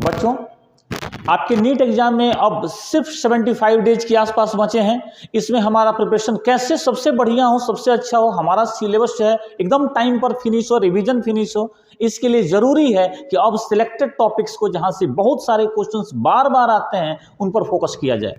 बच्चों आपके NEET exam में अब सिर्फ 75 डेज के आसपास बचे हैं। इसमें हमारा प्रिपरेशन कैसे सबसे बढ़िया हो, सबसे अच्छा हो, हमारा सिलेबस है एकदम टाइम पर फिनिश हो, रिवीजन फिनिश हो, इसके लिए जरूरी है कि अब सिलेक्टेड टॉपिक्स को जहां से बहुत सारे क्वेश्चंस बार बार आते हैं उन पर फोकस किया जाए।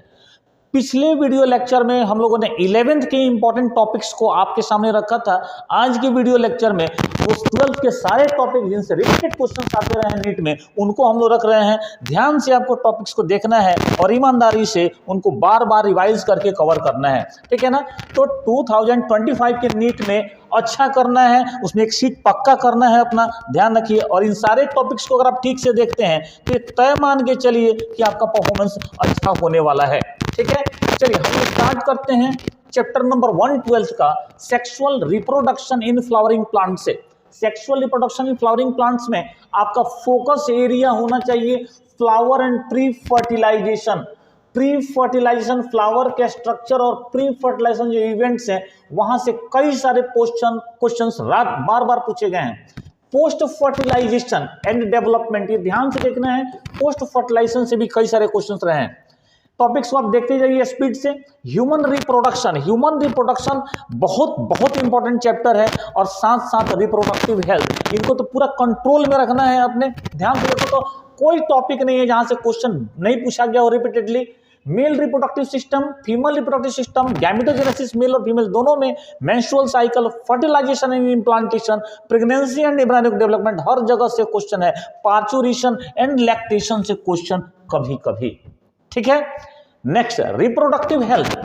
पिछले वीडियो लेक्चर में हम लोगों ने 11th के इंपॉर्टेंट टॉपिक्स को आपके सामने रखा था। आज के वीडियो लेक्चर में वो 12th के सारे टॉपिक जिनसे रिलेटेड क्वेश्चंस आते रहे हैं नीट में, उनको हम लोग रख रहे हैं। ध्यान से आपको टॉपिक्स को देखना है और ईमानदारी से उनको बार बार रिवाइज करके कवर करना है, ठीक है ना। तो 2025 के नीट में अच्छा करना है, उसमें एक सीट पक्का करना है अपना, ध्यान रखिए। और इन सारे टॉपिक्स को अगर आप ठीक से देखते हैं तो तय मान के चलिए कि आपका परफॉर्मेंस अच्छा होने वाला है, ठीक है। चलिए हम स्टार्ट करते हैं चैप्टर नंबर 1 12th का, sexual reproduction in flowering plant से। Sexual reproduction in flowering plants में आपका फोकस एरिया होना चाहिए flower and pre fertilization. Pre fertilization, flower के स्ट्रक्चर और प्री फर्टिलाइजेशन जो इवेंट्स हैं वहां से कई सारे क्वेश्चंस बार बार पूछे गए हैं। पोस्ट फर्टिलाइजेशन एंड डेवलपमेंट, ये ध्यान से देखना है, पोस्ट फर्टिलाइजेशन से भी कई सारे क्वेश्चंस रहे हैं। टॉपिक्स को आप देखते जाइए स्पीड से। ह्यूमन रिप्रोडक्शन बहुत इंपॉर्टेंट चैप्टर है, और साथ साथ रिप्रोडक्टिव हेल्थ, इनको तो पूरा कंट्रोल में रखना है अपने। ध्यान से देखो तो कोई टॉपिक नहीं है जहां से क्वेश्चन नहीं पूछा गया हो repeatedly. Male reproductive system, female reproductive system, gametogenesis male और फीमेल दोनों में, menstrual cycle, fertilization and implantation, pregnancy and embryonic development, हर जगह से क्वेश्चन है। पार्चुरेशन एंड लैक्टेशन से क्वेश्चन कभी कभी, ठीक है। Next, reproductive health,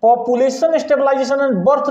population stabilization and birth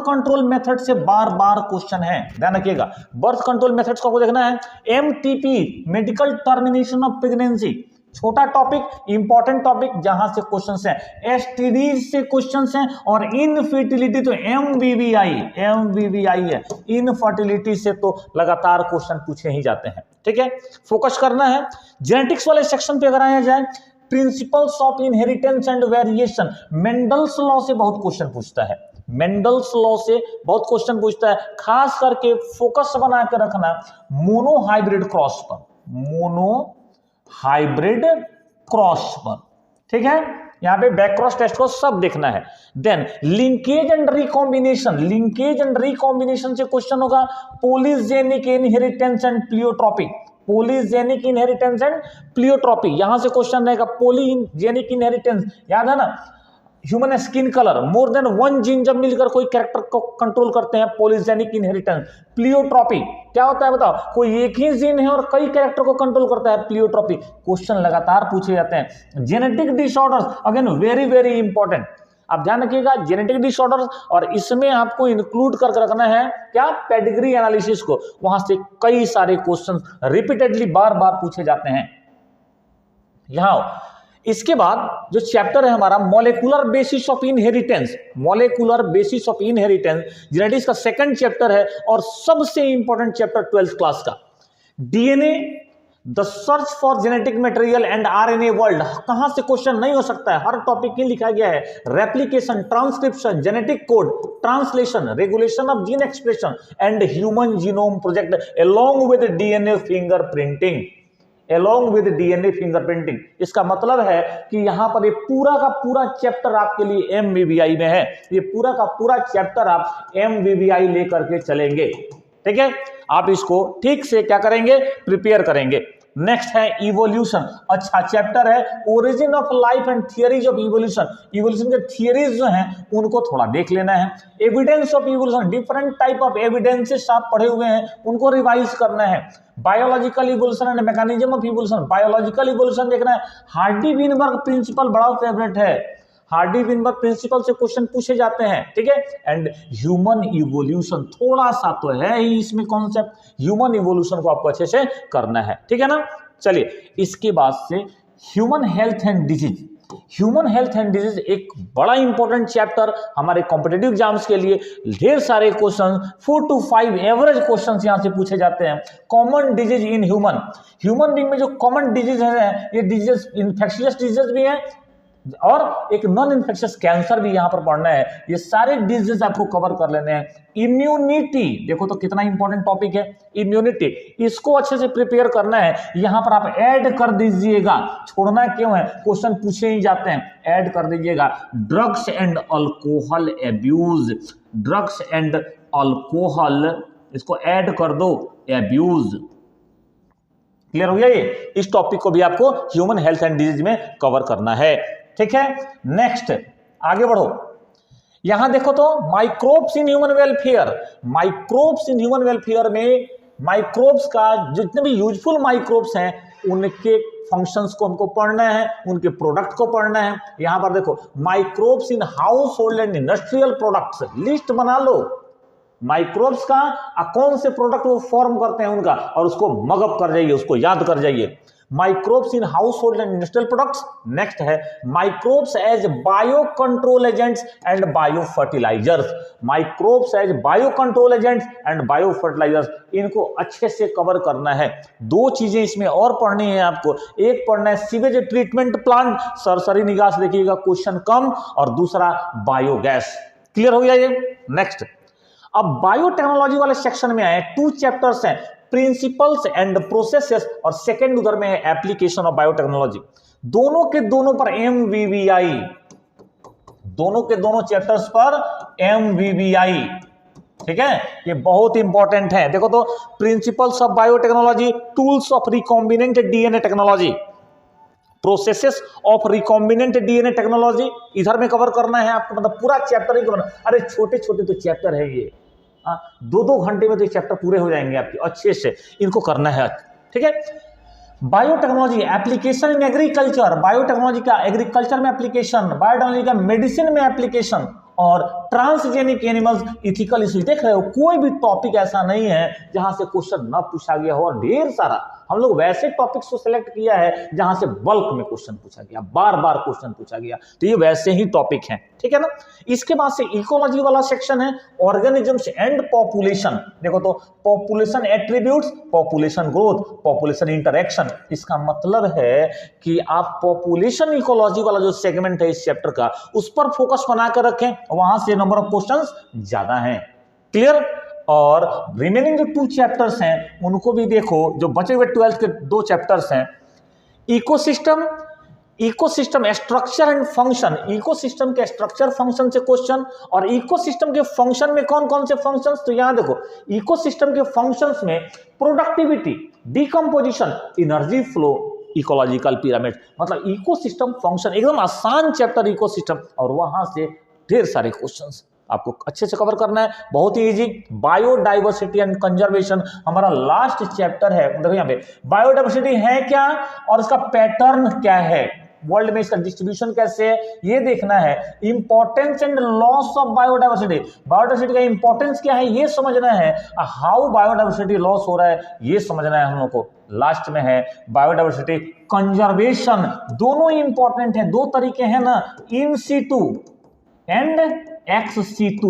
control method से बार बार क्वेश्चन है, ध्यान रखिएगा। बर्थ कंट्रोल मेथड्स को आपको देखना है। MTP, medical termination of pregnancy, छोटा टॉपिक, इंपॉर्टेंट टॉपिक जहां से क्वेश्चंस हैं। एसटीडीज से क्वेश्चंस हैं, और इनफर्टिलिटी तो एमवीवीआई है, इनफर्टिलिटी से तो लगातार क्वेश्चन पूछे ही जाते हैं, ठीक है। फोकस करना है। जेनेटिक्स वाले सेक्शन पे अगर आया जाए, principles of inheritance and variation, Mendel's law से बहुत क्वेश्चन पूछता है। मेंडल्स लॉ से बहुत क्वेश्चन पूछता है, खास करके फोकस बना के रखना मोनो हाइब्रिड क्रॉस पर, ठीक है। यहां पे बैक क्रॉस टेस्ट को सब देखना है। देन लिंकेज एंड रिकॉम्बिनेशन से क्वेश्चन होगा। पॉलीजेनिक इनहेरिटेंस एंड प्लियोट्रॉपी, यहां से क्वेश्चन रहेगा। पॉलीजेनिक इनहेरिटेंस याद है ना, human skin colour, more than one gene जब मिलकर कोई कैरेक्टर को कंट्रोल करते हैं, पॉलीजेनिक इनहेरिटेंस। प्लियोट्रॉपी क्या होता है बताओ, कोई एक ही जीन है और कई कैरेक्टर को कंट्रोल करता है, प्लियोट्रॉपी। क्वेश्चन लगातार पूछे जाते हैं। Genetic disorders, again very very important, आप ध्यान रखिएगा। जेनेटिक डिसऑर्डर्स, और इसमें आपको इंक्लूड करके रखना है क्या, पेडिग्री एनालिसिस को। वहां से कई सारे क्वेश्चन रिपीटेडली बार बार पूछे जाते हैं। यहां इसके बाद जो चैप्टर है हमारा molecular basis of inheritance, genetics का सेकंड चैप्टर है, और सबसे इंपॉर्टेंट चैप्टर 12th क्लास का। DNA, the search for genetic material and RNA world, कहां से क्वेश्चन नहीं हो सकता है, हर टॉपिक में लिखा गया है। Replication, transcription, genetic code, translation, regulation of gene expression and human genome project along with DNA fingerprinting. इसका मतलब है कि यहां पर ये पूरा का पूरा चैप्टर आपके लिए एमवीवीआई में है। ये पूरा का पूरा चैप्टर आप एमवीवीआई लेकर के चलेंगे, ठीक है। आप इसको ठीक से क्या करेंगे, प्रिपेयर करेंगे। नेक्स्ट है इवोल्यूशन, अच्छा चैप्टर है। Origin of life and theories of evolution, evolution के थियरीज जो हैं उनको थोड़ा देख लेना है। Evidence of evolution, different type of evidences आप पढ़े हुए हैं, उनको रिवाइज करना है। Biological evolution and mechanism of evolution, biological evolution देखना है। हार्डी-विनबर्ग प्रिंसिपल बड़ा फेवरेट है, हार्डी-विनबर्ग प्रिंसिपल से क्वेश्चन पूछे जाते हैं, ठीक है। एंड ह्यूमन इवोल्यूशन, थोड़ा सा तो है ही इसमें कॉन्सेप्ट, ह्यूमन इवोल्यूशन को आपको अच्छे से करना है, ठीक है ना। चलिए इसके बाद से ह्यूमन हेल्थ एंड डिजीज, एक बड़ा इंपॉर्टेंट चैप्टर हमारे कॉम्पिटिटिव एग्जाम्स के लिए। ढेर सारे क्वेश्चन, 4 to 5 एवरेज क्वेश्चन यहां से पूछे जाते हैं। Common disease in human being में जो कॉमन डिजीज है, ये डिजीज इन्फेक्शियस डिजीज भी हैं, और एक नॉन इन्फेक्शियस कैंसर भी यहां पर पढ़ना है। ये सारे डिजीज आपको कवर कर लेने हैं। इम्यूनिटी देखो तो कितना इंपॉर्टेंट टॉपिक है इम्यूनिटी, इसको अच्छे से प्रिपेयर करना है। यहां पर आप ऐड कर दीजिएगा, छोड़ना क्यों है, क्वेश्चन पूछे ही जाते हैं, ऐड कर दीजिएगा drugs and alcohol abuse, drugs and alcohol, इसको ऐड कर दो एब्यूज। क्लियर हो गया ये, इस टॉपिक को भी आपको ह्यूमन हेल्थ एंड डिजीज में कवर करना है। ठीक है, नेक्स्ट आगे बढ़ो। यहां देखो तो microbes in human welfare, microbes in human welfare में माइक्रोब्स का जितने भी यूजफुल माइक्रोब्स हैं उनके फंक्शंस को हमको पढ़ना है, उनके प्रोडक्ट को पढ़ना है। यहां पर देखो microbes in household and industrial products, list बना लो माइक्रोब्स का, कौन से प्रोडक्ट वो फॉर्म करते हैं उनका, और उसको मगअप कर जाइए, उसको याद कर जाइए। Microbes in household and industrial products. Next है microbes as bio control agents and bio fertilizers, microbes as bio control agents and bio fertilizers, इनको अच्छे से कवर करना है। दो चीजें इसमें और पढ़नी है आपको, एक पढ़ना है सीवेज ट्रीटमेंट प्लांट, सरसरी निगाह से देखिएगा क्वेश्चन कम, और दूसरा बायोगैस। क्लियर हो गया ये। नेक्स्ट अब बायोटेक्नोलॉजी वाले सेक्शन में आए, 2 चैप्टर्स हैं, प्रिंसिपल्स एंड प्रोसेसेस, और सेकंड उधर में है एप्लीकेशन ऑफ बायोटेक्नोलॉजी। दोनों के दोनों पर MVVI, दोनों के दोनों चैप्टर्स पर MVVI। ठीक है, ये बहुत इंपॉर्टेंट है। देखो तो principles of biotechnology, tools of recombinant DNA technology, processes of recombinant DNA technology, इधर में कवर करना है आपको, मतलब पूरा चैप्टर ही करना। अरे छोटे छोटे तो चैप्टर है ये, 2-2 घंटे में तो चैप्टर पूरे हो जाएंगे आपके, अच्छे से इनको करना है। ठीक है, biotechnology application in agriculture, biotechnology का एग्रीकल्चर में एप्लीकेशन, बायोटेक्नोलॉजी का मेडिसिन में एप्लीकेशन, और ट्रांसजेनिक एनिमल्स इथिकल इश्यूज। देख रहे हो कोई भी टॉपिक ऐसा नहीं है जहां से क्वेश्चन ना पूछा गया हो, और ढेर सारा हम लोग वैसे टॉपिक्स को सिलेक्ट किया है जहां से बल्क में क्वेश्चन पूछा गया, बार बार क्वेश्चन पूछा गया, तो ये वैसे ही टॉपिक हैं। ठीक है ना। इसके बाद से इकोलॉजी वाला सेक्शन है, ऑर्गेनिजम्स एंड पॉपुलेशन। देखो तो population attributes, population growth, population interaction. इसका मतलब है कि आप पॉपुलेशन इकोलॉजी वाला जो सेगमेंट है इस चैप्टर का, उस पर फोकस बनाकर रखें, वहां से नंबर ऑफ क्वेश्चंस ज्यादा हैं। क्लियर। और रिमेनिंग जो 2 चैप्टर्स हैं उनको भी देखो, जो बचे हुए 12th के 2 चैप्टर्स हैं, ecosystem, ecosystem structure and function, ecosystem के स्ट्रक्चर फंक्शन से क्वेश्चन, और इकोसिस्टम के फंक्शन में कौन कौन से फंक्शंस, तो यहां देखो इकोसिस्टम के फंक्शंस में productivity, decomposition, energy flow, ecological pyramid. मतलब इकोसिस्टम फंक्शन एकदम आसान चैप्टर इकोसिस्टम, और वहां से ढेर सारे क्वेश्चंस आपको अच्छे से कवर करना है, बहुत ही इजी। बायोडाइवर्सिटी एंड कंजर्वेशन हमारा लास्ट चैप्टर है। देखो यहाँ पे बायोडाइवर्सिटी है क्या और इसका पैटर्न क्या है, वर्ल्ड में इसका डिस्ट्रीब्यूशन कैसे है, ये देखना है। Importance and loss of biodiversity, biodiversity का इंपॉर्टेंस क्या है ये समझना है, हाउ बायोडाइवर्सिटी लॉस हो रहा है ये समझना है हम लोग को। लास्ट में है बायोडाइवर्सिटी कंजर्वेशन, दोनों इंपॉर्टेंट है, 2 तरीके हैं ना, in situ and ex situ,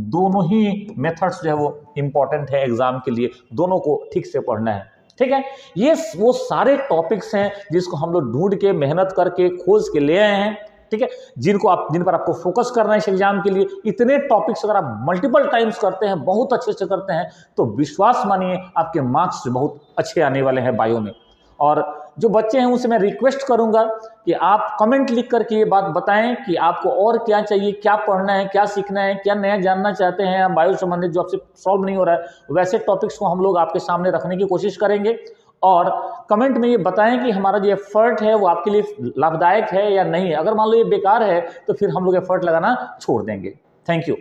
दोनों ही मेथड्स जो है वो इंपॉर्टेंट है एग्जाम के लिए, दोनों को ठीक से पढ़ना है। ठीक है, ये वो सारे टॉपिक्स हैं जिसको हम लोग ढूंढ के मेहनत करके खोज के ले आए हैं। ठीक है, जिन पर आपको फोकस करना है इस एग्जाम के लिए। इतने टॉपिक्स अगर आप मल्टीपल टाइम्स करते हैं, बहुत अच्छे से करते हैं, तो विश्वास मानिए आपके मार्क्स बहुत अच्छे आने वाले हैं बायो में। और जो बच्चे हैं उनसे मैं रिक्वेस्ट करूंगा कि आप कमेंट लिख करके ये बात बताएं कि आपको और क्या चाहिए, क्या पढ़ना है, क्या सीखना है, क्या नया जानना चाहते हैं आप बायो संबंधित, जो आपसे सॉल्व नहीं हो रहा है, वैसे टॉपिक्स को हम लोग आपके सामने रखने की कोशिश करेंगे। और कमेंट में ये बताएं कि हमारा जो एफर्ट है वो आपके लिए लाभदायक है या नहीं है। अगर मान लो ये बेकार है तो फिर हम लोग एफर्ट लगाना छोड़ देंगे। Thank you.